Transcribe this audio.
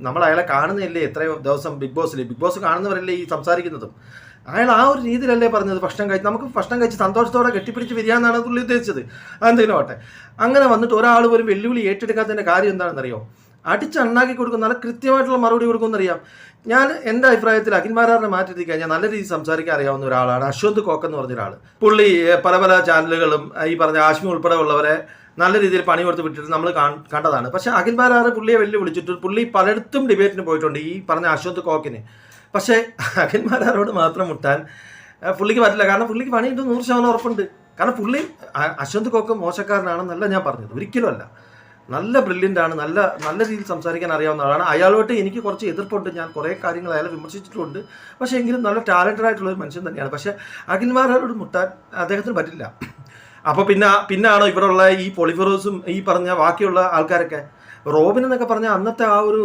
നമ്മൾ അയാളെ കാണുന്നില്ലേ എത്രയോ ദിവസം ബിഗ് ബോസ് കാണുന്നവരല്ലേ ഈ സംസാരിക്കുന്നതും. അയാൾ ആ ഒരു രീതിയിലല്ലേ പറഞ്ഞത്, നമുക്ക് ഭക്ഷണം കഴിച്ച് സന്തോഷത്തോടെ കെട്ടിപ്പിടിച്ച് വരികയെന്നാണ് പുള്ളി ഉദ്ദേശിച്ചത്. അതെന്തെങ്കിലും ആട്ടെ. അങ്ങനെ വന്നിട്ട് ഒരാൾ ഒരു വെല്ലുവിളി ഏറ്റെടുക്കാത്തതിൻ്റെ കാര്യം എന്താണെന്നറിയോ? അടിച്ചണ്ണാക്കി കൊടുക്കും, നല്ല കൃത്യമായിട്ടുള്ള മറുപടി കൊടുക്കുമെന്നറിയാം. ഞാൻ എൻ്റെ അഭിപ്രായത്തിൽ അഖിൽമാരാറിനെ മാറ്റി കഴിഞ്ഞാൽ നല്ല രീതിയിൽ സംസാരിക്കാൻ അറിയാവുന്ന ഒരാളാണ് അശ്വന്ത് കോക്ക് എന്ന് പറഞ്ഞ ഒരാൾ. പുള്ളി പല ചാനലുകളും ഈ പറഞ്ഞ ആശ്മി ഉൾപ്പെടെ ഉള്ളവരെ നല്ല രീതിയിൽ പണി കൊടുത്ത് വിട്ടിട്ട് നമ്മൾ കണ്ടതാണ്. പക്ഷേ അഖിൽമാരാറ് പുള്ളിയെ വെല്ലുവിളിച്ചിട്ട് പുള്ളി പലയിടത്തും ഡിബേറ്റിന് പോയിട്ടുണ്ട്, ഈ പറഞ്ഞ അശ്വന്ത് കോക്കിന്. പക്ഷേ അഖിൽമാരാറോട് മാത്രം മുട്ടാൻ പുള്ളിക്ക് പറ്റില്ല. കാരണം പുള്ളിക്ക് പണിയിട്ട് 100% ഉറപ്പുണ്ട്. കാരണം പുള്ളി അശ്വന്ത് കോക്ക് മോശക്കാരനാണെന്നല്ല ഞാൻ പറഞ്ഞത്, ഒരിക്കലും അല്ല. നല്ല ബ്രില്യൻ്റ് ആണ്, നല്ല രീതിയിൽ സംസാരിക്കാൻ അറിയാവുന്ന ആളാണ്. അയാളോട്ട് എനിക്ക് കുറച്ച് എതിർപ്പുണ്ട്, ഞാൻ കുറേ കാര്യങ്ങൾ അയാളെ വിമർശിച്ചിട്ടുണ്ട്. പക്ഷേ എങ്കിലും നല്ല ടാലൻറ്റഡ് ആയിട്ടുള്ള ഒരു മനുഷ്യൻ തന്നെയാണ്. പക്ഷേ അഖിൽമാരാരോട് മുട്ടാൻ അദ്ദേഹത്തിന് പറ്റില്ല. അപ്പോൾ പിന്നാണോ ഇവിടെയുള്ള ഈ പൊളിഫറോസും ഈ പറഞ്ഞ ബാക്കിയുള്ള ആൾക്കാരൊക്കെ. റോബിൻ എന്നൊക്കെ പറഞ്ഞാൽ അന്നത്തെ ആ ഒരു